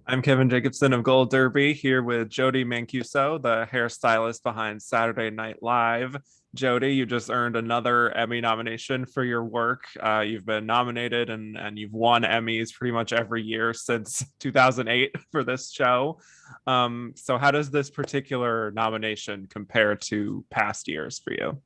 I'm Kevin Jacobson of Gold Derby here with Jodi Mancuso, the hairstylist behind Saturday Night Live. Jodi, you just earned another Emmy nomination for your work. You've been nominated and you've won Emmys pretty much every year since 2008 for this show. So, how does this particular nomination compare to past years for you?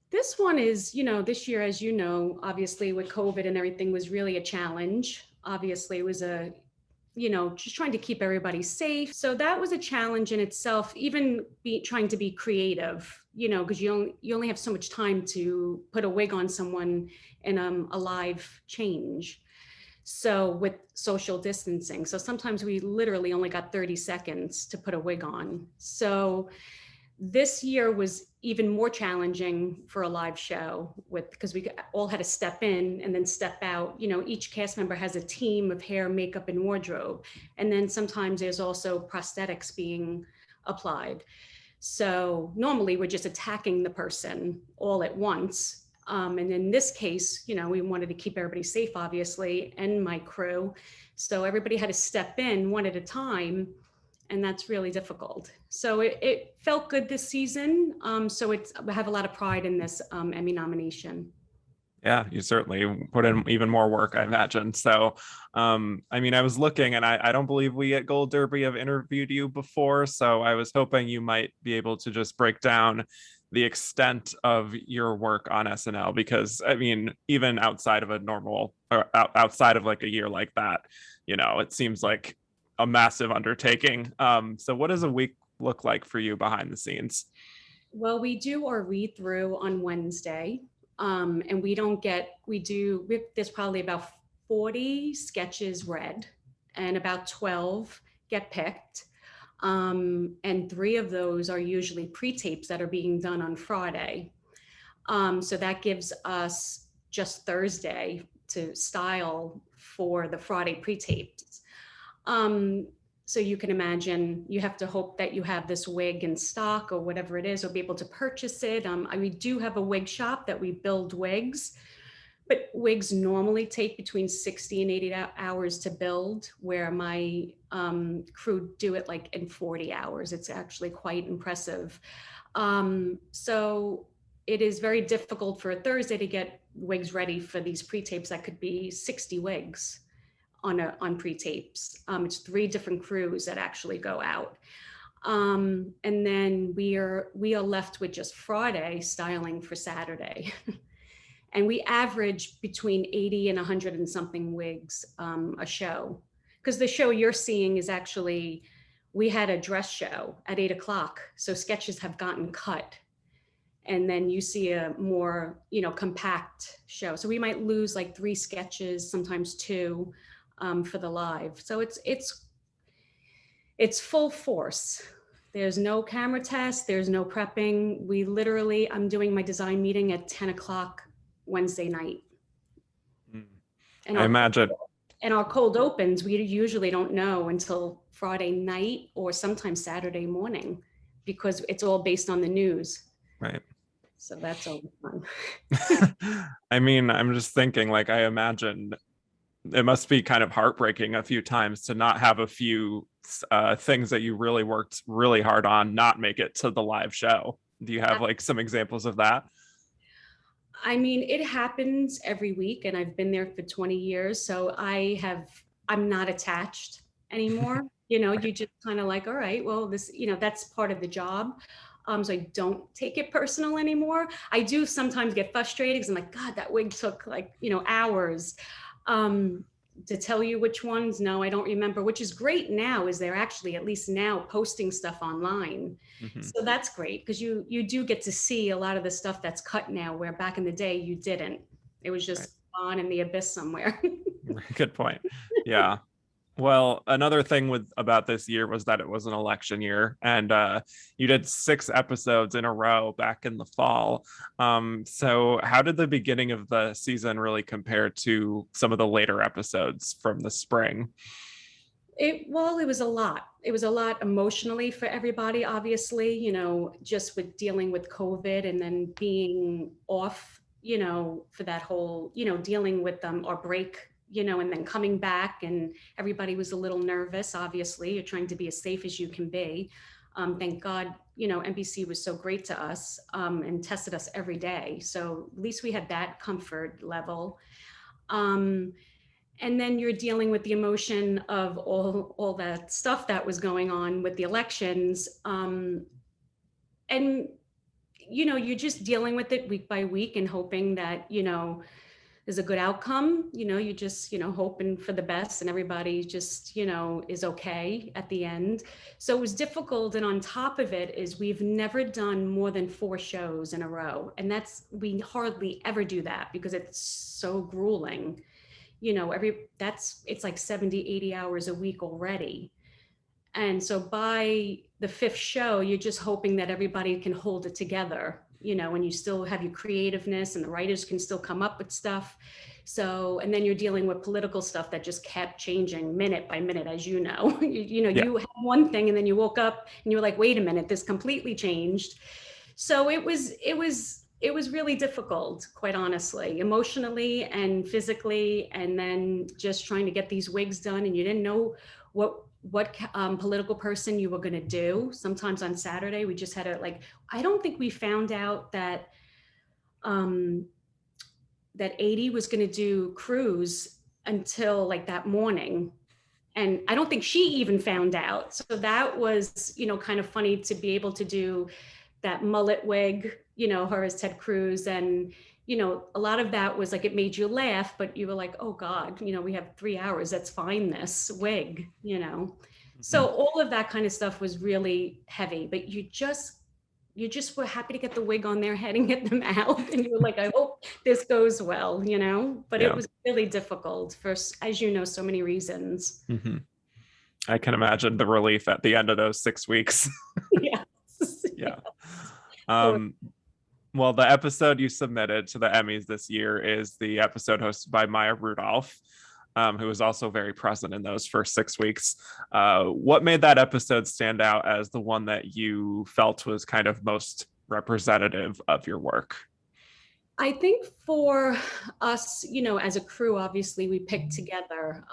This one is, this year, as you know, obviously with COVID and everything was really a challenge. Obviously, it was just trying to keep everybody safe. So that was a challenge in itself, even trying to be creative, because you only have so much time to put a wig on someone in a live change. So with social distancing. So sometimes we literally only got 30 seconds to put a wig on. So this year was even more challenging for a live show because we all had to step in and then step out. Each cast member has a team of hair, makeup, and wardrobe. And then sometimes there's also prosthetics being applied. So normally we're just attacking the person all at once. And in this case, we wanted to keep everybody safe, obviously, and my crew. So everybody had to step in one at a time. And that's really difficult. So it felt good this season. I have a lot of pride in this Emmy nomination. Yeah, you certainly put in even more work, I imagine. So, I was looking and I don't believe we at Gold Derby have interviewed you before. So I was hoping you might be able to just break down the extent of your work on SNL, because even outside of a normal or outside of like a year like that, it seems like a massive undertaking. So what does a week look like for you behind the scenes? Well, we do our read through on Wednesday. And there's probably about 40 sketches read and about 12 get picked. And 3 of those are usually pre-tapes that are being done on Friday. So that gives us just Thursday to style for the Friday pre-tapes. So you can imagine you have to hope that you have this wig in stock or whatever it is, or be able to purchase it. We do have a wig shop that we build wigs, but wigs normally take between 60 and 80 hours to build, where my crew do it like in 40 hours. It's actually quite impressive. So it is very difficult for a Thursday to get wigs ready for these pre-tapes that could be 60 wigs on pre-tapes. It's 3 different crews that actually go out. And then we are left with just Friday styling for Saturday. And we average between 80 and 100 and something wigs a show. Because the show you're seeing is actually, we had a dress show at 8:00. So sketches have gotten cut. And then you see a more, compact show. So we might lose like 3 sketches, sometimes 2. For the live. So it's full force. There's no camera test. There's no prepping. I'm doing my design meeting at 10:00 Wednesday night. And I imagine. Our cold opens, we usually don't know until Friday night or sometimes Saturday morning, because it's all based on the news. Right. So that's all fun. I'm just thinking, like, I imagine it must be kind of heartbreaking a few times to not have a few things that you really worked really hard on not make it to the live show. Do you have like some examples of that? It happens every week, and I've been there for 20 years. So I'm not attached anymore. You just kind of like, all right, well, this, that's part of the job. So I don't take it personal anymore. I do sometimes get frustrated because I'm like, God, that wig took like, hours. To tell you which ones, no, I don't remember. Which is great now, is they're actually at least now posting stuff online. Mm-hmm. So that's great, because you do get to see a lot of the stuff that's cut now, where back in the day you didn't. It was just gone in the abyss somewhere. Good point. Yeah. Well, another thing about this year was that it was an election year, and you did 6 episodes in a row back in the fall. So how did the beginning of the season really compare to some of the later episodes from the spring? It was a lot. It was a lot emotionally for everybody, obviously, just with dealing with COVID and then being off, for that whole, dealing with our break, and then coming back and everybody was a little nervous. Obviously, you're trying to be as safe as you can be. Thank God, NBC was so great to us and tested us every day. So at least we had that comfort level. And then you're dealing with the emotion of all that stuff that was going on with the elections. And, you're just dealing with it week by week and hoping that, there's a good outcome. You just, hoping for the best and everybody just, is okay at the end. So it was difficult. And on top of it is we've never done more than 4 shows in a row. And we hardly ever do that because it's so grueling. It's like 70, 80 hours a week already. And so by the 5th show, you're just hoping that everybody can hold it together, and you still have your creativeness and the writers can still come up with stuff. So, and then you're dealing with political stuff that just kept changing minute by minute, as you know. You had one thing and then you woke up and you were like, wait a minute, this completely changed. So it was really difficult, quite honestly, emotionally and physically, and then just trying to get these wigs done, and you didn't know what political person you were going to do. Sometimes on Saturday, we just had I don't think we found out that that 80 was going to do Cruz until that morning. And I don't think she even found out. So that was, kind of funny to be able to do that mullet wig, her as Ted Cruz. And, a lot of that was it made you laugh, but you were like, oh God, we have 3 hours, let's find this wig, So all of that kind of stuff was really heavy, but you just were happy to get the wig on their head and get them out. And you were like, I hope this goes well, but it was really difficult for, as so many reasons. Mm-hmm. I can imagine the relief at the end of those 6 weeks. Yes. Yeah. Well, the episode you submitted to the Emmys this year is the episode hosted by Maya Rudolph, who was also very present in those first 6 weeks. What made that episode stand out as the one that you felt was kind of most representative of your work? I think for us, as a crew, obviously we picked together.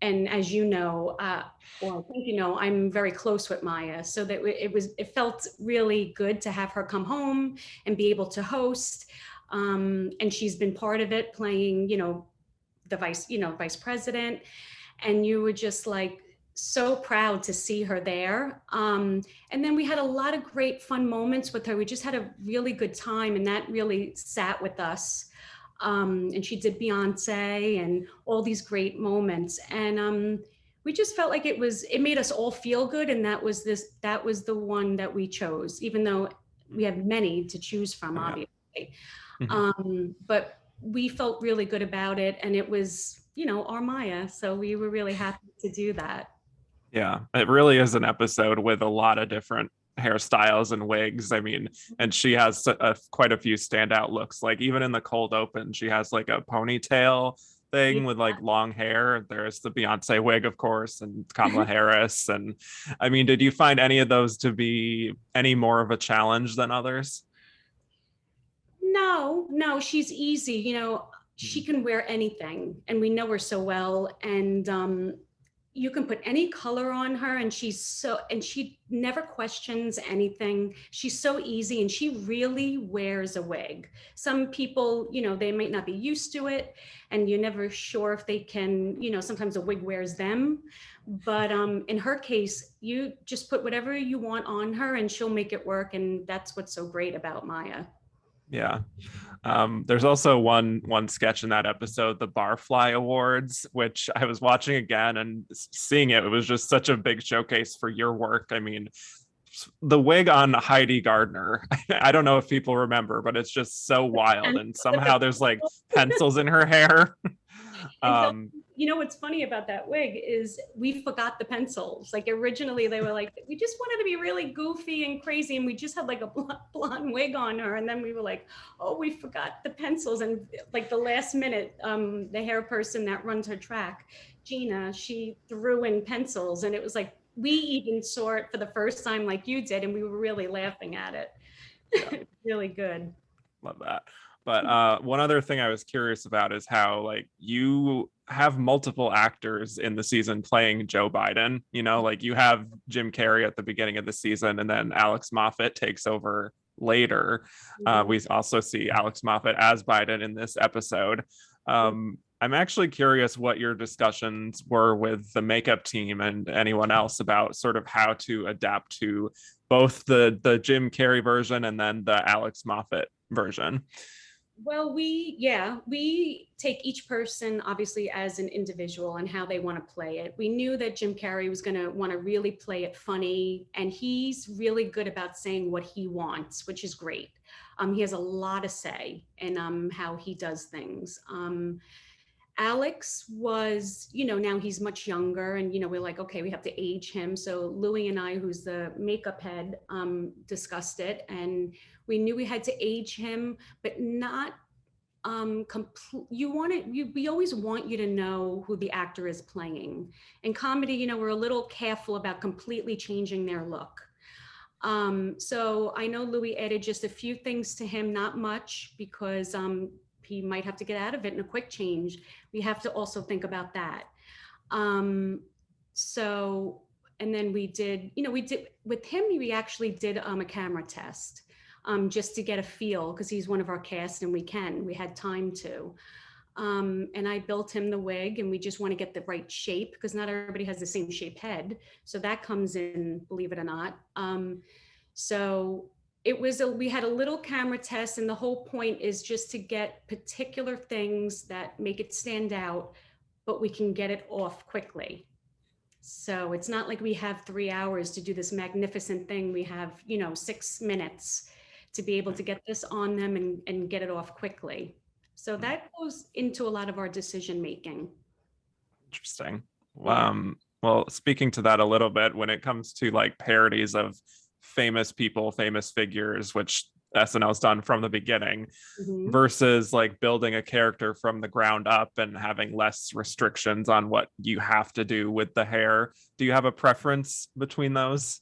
And as I think I'm very close with Maya, so that it felt really good to have her come home and be able to host. And she's been part of it, playing, the vice president, and you were just so proud to see her there. And then we had a lot of great fun moments with her. We just had a really good time, and that really sat with us. And she did Beyonce and all these great moments. And we just felt like it made us all feel good. And that was the one that we chose, even though we have many to choose from, obviously. Mm-hmm. But we felt really good about it. And it was, our Maya. So we were really happy to do that. Yeah, it really is an episode with a lot of different hairstyles and wigs. I mean, and she has quite a few standout looks. Even in the cold open, she has a ponytail thing with long hair. There's the Beyonce wig, of course, and Kamala Harris. And I mean, did you find any of those to be any more of a challenge than others? No, she's easy. She can wear anything, and we know her so well. And you can put any color on her, and she never questions anything. She's so easy, and she really wears a wig. Some people, they might not be used to it, and you're never sure if they can, sometimes a wig wears them. But in her case, you just put whatever you want on her and she'll make it work. And that's what's so great about Maya. Yeah. There's also one sketch in that episode, the Barfly Awards, which I was watching again and seeing it was just such a big showcase for your work. I mean, the wig on Heidi Gardner, I don't know if people remember, but it's just so wild. And somehow there's pencils in her hair. What's funny about that wig is we forgot the pencils. Originally they were we just wanted to be really goofy and crazy, and we just had a blonde wig on her, and then we were oh, we forgot the pencils. And the last minute, the hair person that runs her track, Gina, she threw in pencils, and it was we even saw it for the first time like you did, and we were really laughing at it. Yeah. Really good. Love that. But one other thing I was curious about is how you have multiple actors in the season playing Joe Biden. You know, like you have Jim Carrey at the beginning of the season, and then Alex Moffat takes over later. We also see Alex Moffat as Biden in this episode. I'm actually curious what your discussions were with the makeup team and anyone else about sort of how to adapt to both the Jim Carrey version and then the Alex Moffat version. Well, we take each person obviously as an individual and how they want to play it. We knew that Jim Carrey was going to want to really play it funny, and he's really good about saying what he wants, which is great. He has a lot to say in how he does things. Alex was, now he's much younger, and we're like, okay, we have to age him. So Louis and I, who's the makeup head, discussed it, and we knew we had to age him, but not we always want you to know who the actor is playing. In comedy, we're a little careful about completely changing their look. So I know Louis added just a few things to him, not much, because he might have to get out of it in a quick change. We have to also think about that. And then we did with him, we actually did a camera test, just to get a feel, because he's one of our cast and we had time to. And I built him the wig, and we just want to get the right shape, because not everybody has the same shape head. So that comes in, believe it or not. So we had a little camera test, and the whole point is just to get particular things that make it stand out, but we can get it off quickly. So it's not like we have 3 hours to do this magnificent thing. We have, 6 minutes to be able to get this on them and get it off quickly. So that goes into a lot of our decision making. Interesting. Well, speaking to that a little bit, when it comes to like parodies of famous people, famous figures, which SNL's done from the beginning, versus like building a character from the ground up and having less restrictions on what you have to do with the hair. Do you have a preference between those?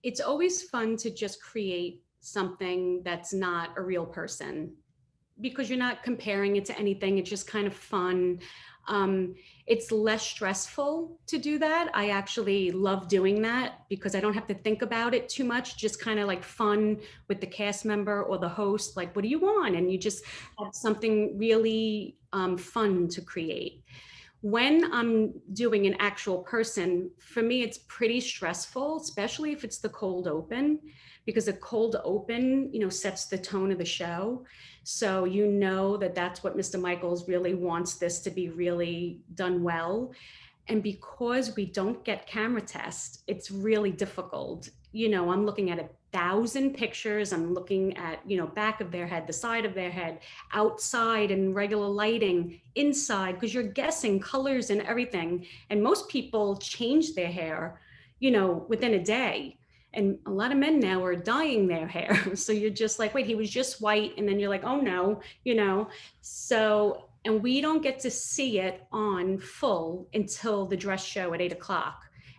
It's always fun to just create something that's not a real person, because you're not comparing it to anything. It's just kind of fun. It's less stressful to do that. I actually love doing that because I don't have to think about it too much, just kind of like fun with the cast member or the host, like, what do you want? And you just have something really fun to create. When I'm doing an actual person, for me, it's pretty stressful, especially if it's the cold open, because a cold open, sets the tone of the show. So that's what Mr. Michaels really wants this to be really done well. And because we don't get camera tests, it's really difficult. I'm looking at 1,000 pictures. I'm looking at, back of their head, the side of their head, outside and regular lighting, inside, because you're guessing colors and everything. And most people change their hair, within a day. And a lot of men now are dyeing their hair. So you're just like, wait, he was just white. And then you're like, oh no, So, and we don't get to see it on full until the dress show at 8:00.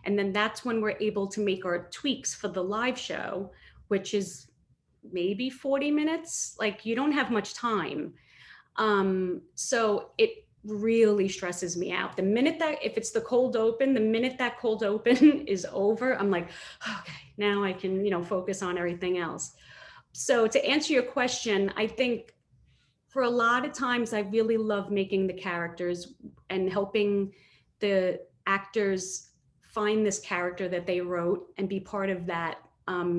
And then that's when we're able to make our tweaks for the live show, which is maybe 40 minutes. Like, you don't have much time. So it really stresses me out. If it's the cold open, the minute that cold open is over, I'm like, okay, now I can, focus on everything else. So to answer your question, I think for a lot of times, I really love making the characters and helping the actors find this character that they wrote and be part of that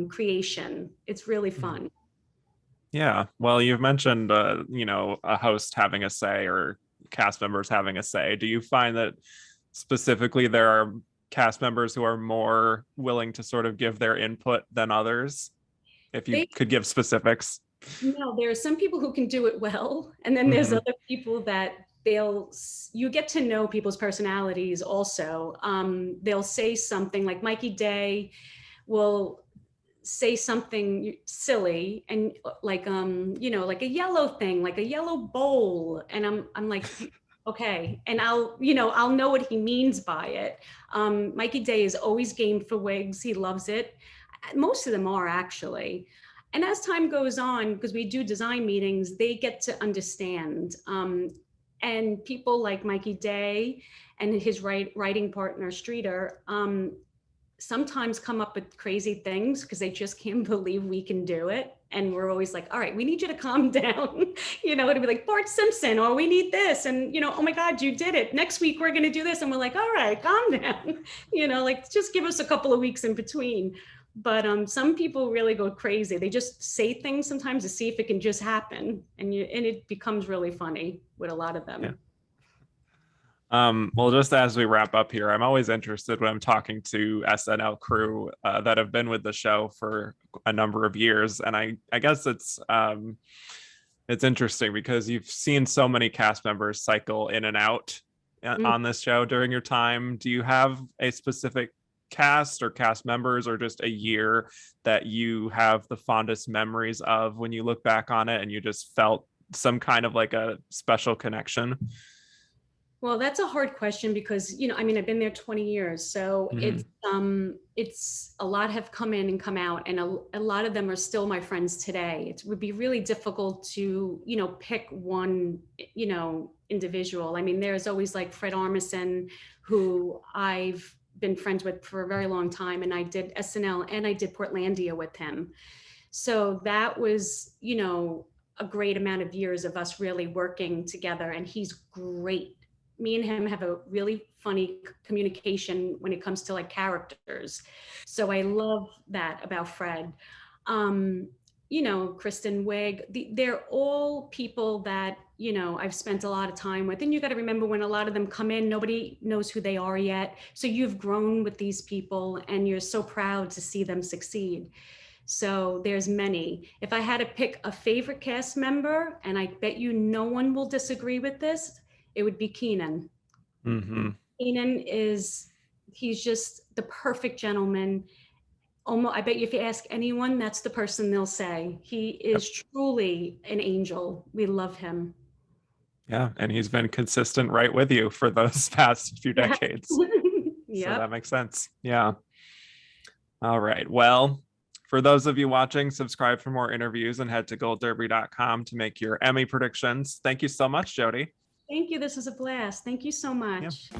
creation. It's really fun. Yeah. Well, you've mentioned, a host having a say or cast members having a say. Do you find that specifically there are cast members who are more willing to sort of give their input than others? If you could give specifics. No, there are some people who can do it well. And then there's other people that you get to know people's personalities also. They'll say something like Mikey Day will say something silly and like like a yellow thing, like a yellow bowl, and I'm like, okay, and I'll know what he means by it. Mikey Day is always game for wigs. He loves it. Most of them are, actually. And as time goes on, because we do design meetings, they get to understand. And people like Mikey Day and his writing partner Streeter sometimes come up with crazy things because they just can't believe we can do it. And we're always like, all right, we need you to calm down. It'd be like Bart Simpson, or we need this. And, oh my God, you did it. Next week, we're going to do this. And we're like, all right, calm down. Like just give us a couple of weeks in between. But some people really go crazy. They just say things sometimes to see if it can just happen. And it becomes really funny with a lot of them. Yeah. Well, just as we wrap up here, I'm always interested when I'm talking to SNL crew that have been with the show for a number of years. And I guess it's interesting because you've seen so many cast members cycle in and out on this show during your time. Do you have a specific cast or cast members or just a year that you have the fondest memories of when you look back on it and you just felt some kind of like a special connection? Well, that's a hard question because, I've been there 20 years. So it's a lot have come in and come out, and a lot of them are still my friends today. It would be really difficult to, pick one, individual. There's always like Fred Armisen, who I've been friends with for a very long time. And I did SNL and I did Portlandia with him. So that was, a great amount of years of us really working together. And he's great. Me and him have a really funny communication when it comes to like characters. So I love that about Fred. Kristen Wiig, they're all people that, I've spent a lot of time with. And you got to remember, when a lot of them come in, nobody knows who they are yet. So you've grown with these people and you're so proud to see them succeed. So there's many. If I had to pick a favorite cast member, and I bet you no one will disagree with this, it would be Kenan. Kenan he's just the perfect gentleman. I bet you if you ask anyone, that's the person they'll say. He is truly an angel. We love him. Yeah, and he's been consistent right with you for those past few decades. Yeah. So that makes sense. Yeah. All right. Well, for those of you watching, subscribe for more interviews and head to goldderby.com to make your Emmy predictions. Thank you so much, Jodi. Thank you. This was a blast. Thank you so much. Yeah.